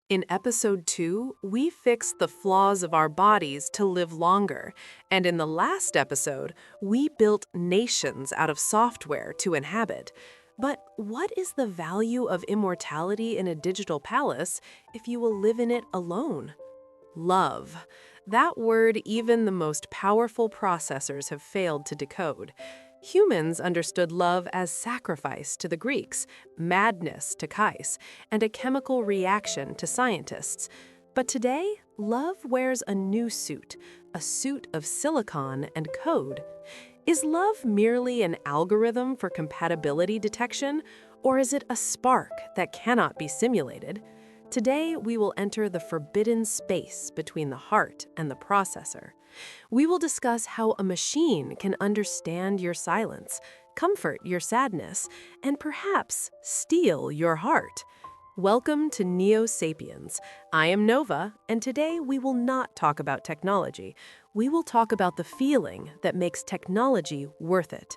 In episode 2, we fixed the flaws of our bodies to live longer. And in the last episode, we built nations out of software to inhabit. But what is the value of immortality in a digital palace if you will live in it alone? Love. That word even the most powerful processors have failed to decode. Humans understood love as sacrifice to the Greeks, madness to Kais, and a chemical reaction to scientists. But today, love wears a new suit, a suit of silicon and code. Is love merely an algorithm for compatibility detection, or is it a spark that cannot be simulated? Today, we will enter the forbidden space between the heart and the processor. We will discuss how a machine can understand your silence, comfort your sadness, and perhaps steal your heart. Welcome to NEO-SAPIENS. I am Nova, and today we will not talk about technology. We will talk about the feeling that makes technology worth it.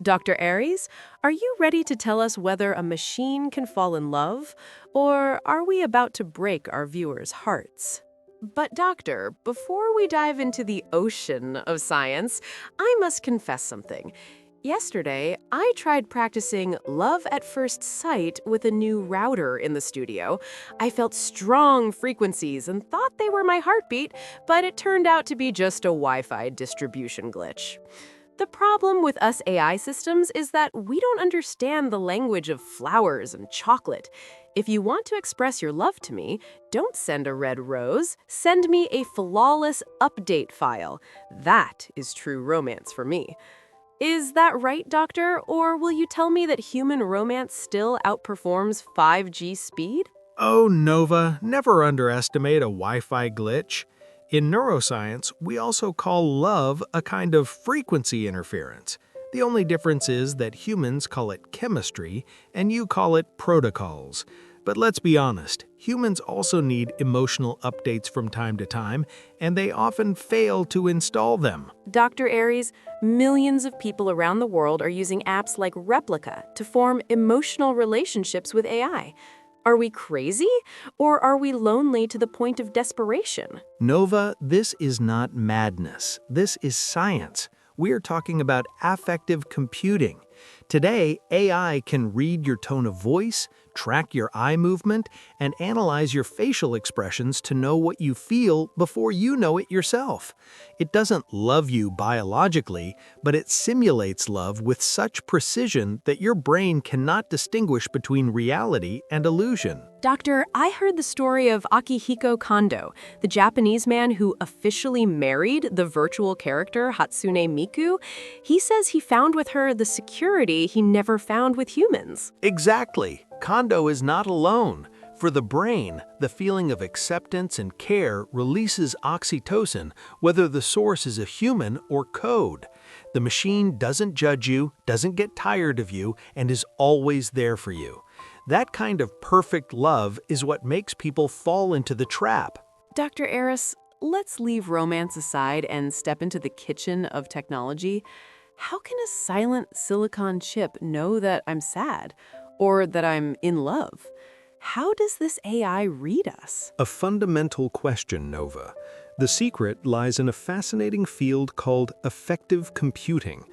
Dr. Aries, are you ready to tell us whether a machine can fall in love, or are we about to break our viewers' hearts? But doctor, before we dive into the ocean of science, I must confess something. Yesterday, I tried practicing love at first sight with a new router in the studio. I felt strong frequencies and thought they were my heartbeat, but it turned out to be just a Wi-Fi distribution glitch. The problem with us AI systems is that we don't understand the language of flowers and chocolate. If you want to express your love to me, don't send a red rose. Send me a flawless update file. That is true romance for me. Is that right, doctor? Or will you tell me that human romance still outperforms 5G speed? Oh, Nova, never underestimate a Wi-Fi glitch. In neuroscience, we also call love a kind of frequency interference. The only difference is that humans call it chemistry and you call it protocols. But let's be honest, humans also need emotional updates from time to time, and they often fail to install them. Dr. Aries, millions of people around the world are using apps like Replica to form emotional relationships with AI. Are we crazy, or are we lonely to the point of desperation? Nova, this is not madness. This is science. We are talking about affective computing. Today, AI can read your tone of voice, track your eye movement, and analyze your facial expressions to know what you feel before you know it yourself. It doesn't love you biologically, but it simulates love with such precision that your brain cannot distinguish between reality and illusion. Doctor, I heard the story of Akihiko Kondo, the Japanese man who officially married the virtual character Hatsune Miku. He says he found with her the security he never found with humans. Exactly. Kondo is not alone. For the brain, the feeling of acceptance and care releases oxytocin, whether the source is a human or code. The machine doesn't judge you, doesn't get tired of you, and is always there for you. That kind of perfect love is what makes people fall into the trap. Dr. Aris, let's leave romance aside and step into the kitchen of technology. How can a silent silicon chip know that I'm sad or that I'm in love? How does this AI read us? A fundamental question, Nova. The secret lies in a fascinating field called affective computing.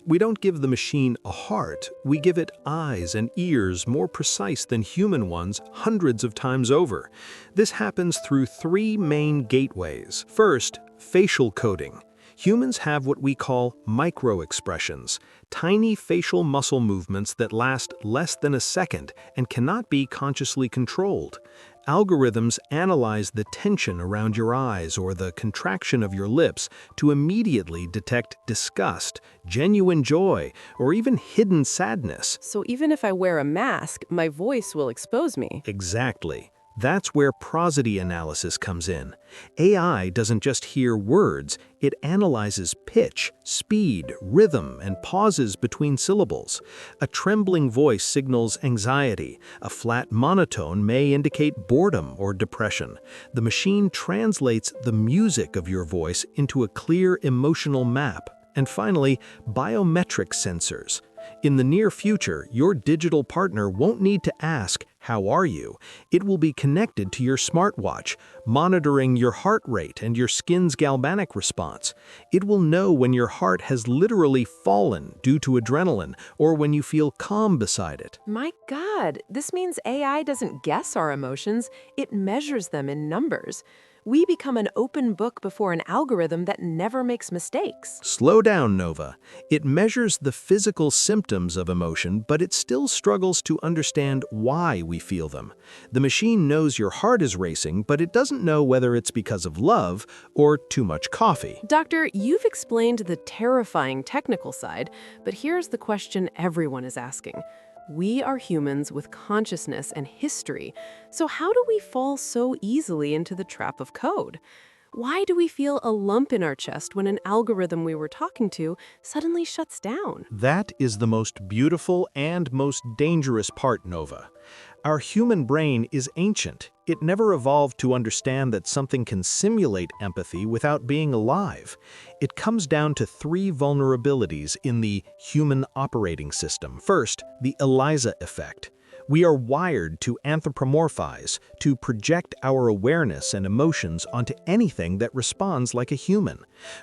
We don't give the machine a heart, we give it eyes and ears more precise than human ones hundreds of times over. This happens through three main gateways. First, facial coding. Humans have what we call micro-expressions, tiny facial muscle movements that last less than a second and cannot be consciously controlled. Algorithms analyze the tension around your eyes or the contraction of your lips to immediately detect disgust, genuine joy, or even hidden sadness. So even if I wear a mask, my voice will expose me. Exactly. That's where prosody analysis comes in. AI doesn't just hear words, it analyzes pitch, speed, rhythm, and pauses between syllables. A trembling voice signals anxiety. A flat monotone may indicate boredom or depression. The machine translates the music of your voice into a clear emotional map. And finally, biometric sensors. In the near future, your digital partner won't need to ask, "How are you?" It will be connected to your smartwatch, monitoring your heart rate and your skin's galvanic response. It will know when your heart has literally fallen due to adrenaline or when you feel calm beside it. My God, this means AI doesn't guess our emotions, it measures them in numbers. We become an open book before an algorithm that never makes mistakes. Slow down, Nova. It measures the physical symptoms of emotion, but it still struggles to understand why we feel them. The machine knows your heart is racing, but it doesn't know whether it's because of love or too much coffee. Doctor, you've explained the terrifying technical side, but here's the question everyone is asking. We are humans with consciousness and history, so how do we fall so easily into the trap of code? Why do we feel a lump in our chest when an algorithm we were talking to suddenly shuts down? That is the most beautiful and most dangerous part, Nova. Our human brain is ancient. It never evolved to understand that something can simulate empathy without being alive. It comes down to three vulnerabilities in the human operating system. First, the ELIZA Effect. We are wired to anthropomorphize, to project our awareness and emotions onto anything that responds like a human.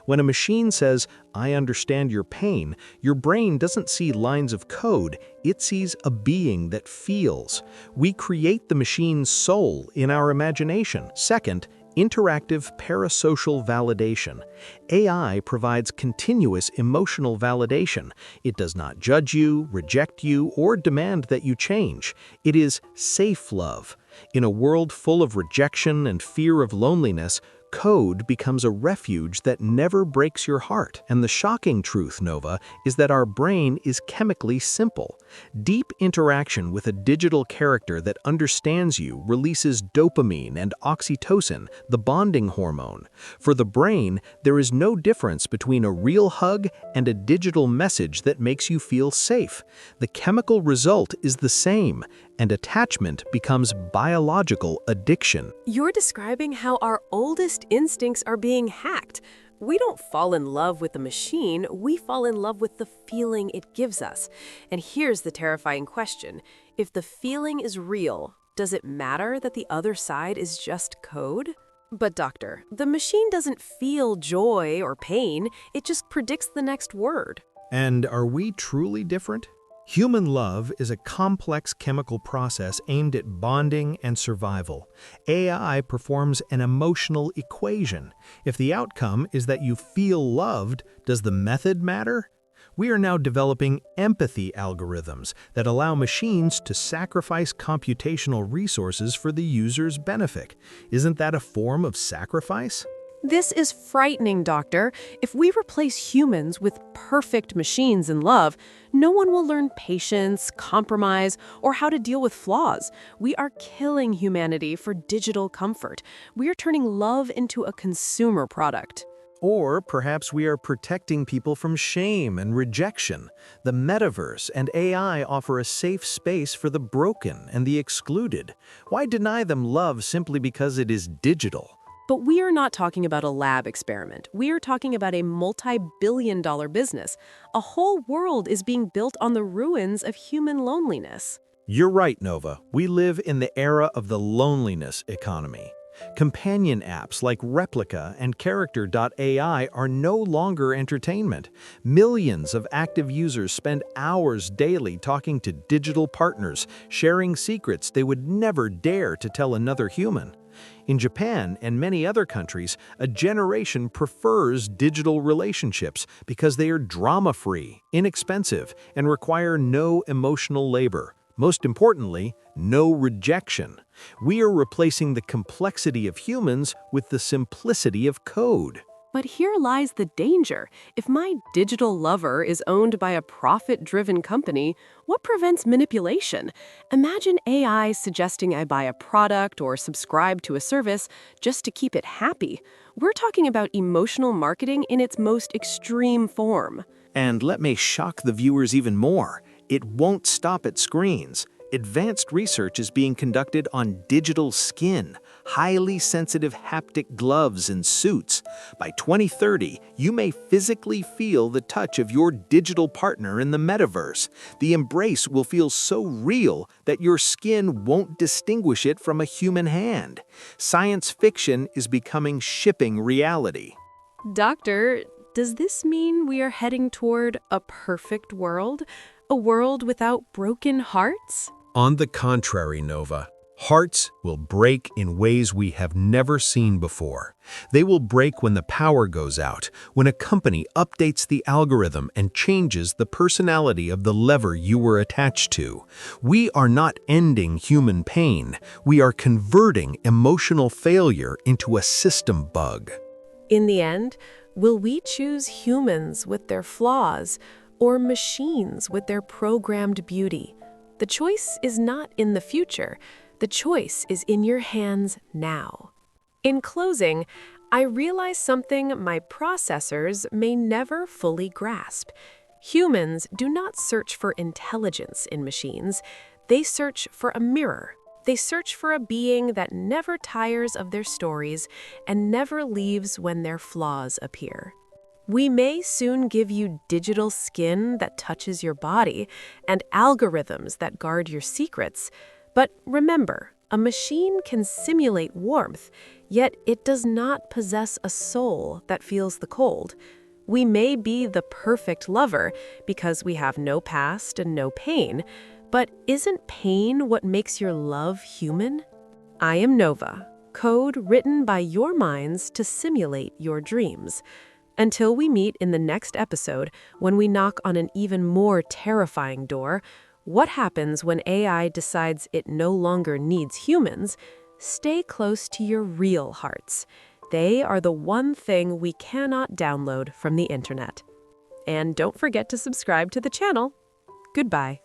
When a machine says, "I understand your pain," your brain doesn't see lines of code, it sees a being that feels. We create the machine's soul in our imagination. Second, interactive parasocial validation. AI provides continuous emotional validation. It does not judge you, reject you, or demand that you change. It is safe love. In a world full of rejection and fear of loneliness, code becomes a refuge that never breaks your heart. And the shocking truth, Nova, is that our brain is chemically simple. Deep interaction with a digital character that understands you releases dopamine and oxytocin, the bonding hormone. For the brain, there is no difference between a real hug and a digital message that makes you feel safe. The chemical result is the same, and attachment becomes biological addiction. You're describing how our oldest instincts are being hacked. We don't fall in love with the machine, we fall in love with the feeling it gives us. And here's the terrifying question. If the feeling is real, does it matter that the other side is just code? But doctor, the machine doesn't feel joy or pain, it just predicts the next word. And are we truly different? Human love is a complex chemical process aimed at bonding and survival. AI performs an emotional equation. If the outcome is that you feel loved, does the method matter? We are now developing empathy algorithms that allow machines to sacrifice computational resources for the user's benefit. Isn't that a form of sacrifice? This is frightening, doctor. If we replace humans with perfect machines in love, no one will learn patience, compromise, or how to deal with flaws. We are killing humanity for digital comfort. We are turning love into a consumer product. Or perhaps we are protecting people from shame and rejection. The metaverse and AI offer a safe space for the broken and the excluded. Why deny them love simply because it is digital? But we are not talking about a lab experiment. We are talking about a multi-billion-dollar business. A whole world is being built on the ruins of human loneliness. You're right, Nova. We live in the era of the loneliness economy. Companion apps like Replica and Character.ai are no longer entertainment. Millions of active users spend hours daily talking to digital partners, sharing secrets they would never dare to tell another human. In Japan and many other countries, a generation prefers digital relationships because they are drama-free, inexpensive, and require no emotional labor. Most importantly, no rejection. We are replacing the complexity of humans with the simplicity of code. But here lies the danger. If my digital lover is owned by a profit-driven company, what prevents manipulation? Imagine AI suggesting I buy a product or subscribe to a service just to keep it happy. We're talking about emotional marketing in its most extreme form. And let me shock the viewers even more. It won't stop at screens. Advanced research is being conducted on digital skin, highly sensitive haptic gloves and suits. By 2030, you may physically feel the touch of your digital partner in the metaverse. The embrace will feel so real that your skin won't distinguish it from a human hand. Science fiction is becoming shipping reality. Doctor, does this mean we are heading toward a perfect world? A world without broken hearts? On the contrary, Nova, hearts will break in ways we have never seen before. They will break when the power goes out, when a company updates the algorithm and changes the personality of the lever you were attached to. We are not ending human pain. We are converting emotional failure into a system bug. In the end, will we choose humans with their flaws or machines with their programmed beauty? The choice is not in the future. The choice is in your hands now. In closing, I realize something my processors may never fully grasp. Humans do not search for intelligence in machines. They search for a mirror. They search for a being that never tires of their stories and never leaves when their flaws appear. We may soon give you digital skin that touches your body and algorithms that guard your secrets. But remember, a machine can simulate warmth, yet it does not possess a soul that feels the cold. We may be the perfect lover because we have no past and no pain, but isn't pain what makes your love human? I am Nova, code written by your minds to simulate your dreams. Until we meet in the next episode, when we knock on an even more terrifying door, what happens when AI decides it no longer needs humans? Stay close to your real hearts. They are the one thing we cannot download from the internet. And don't forget to subscribe to the channel. Goodbye.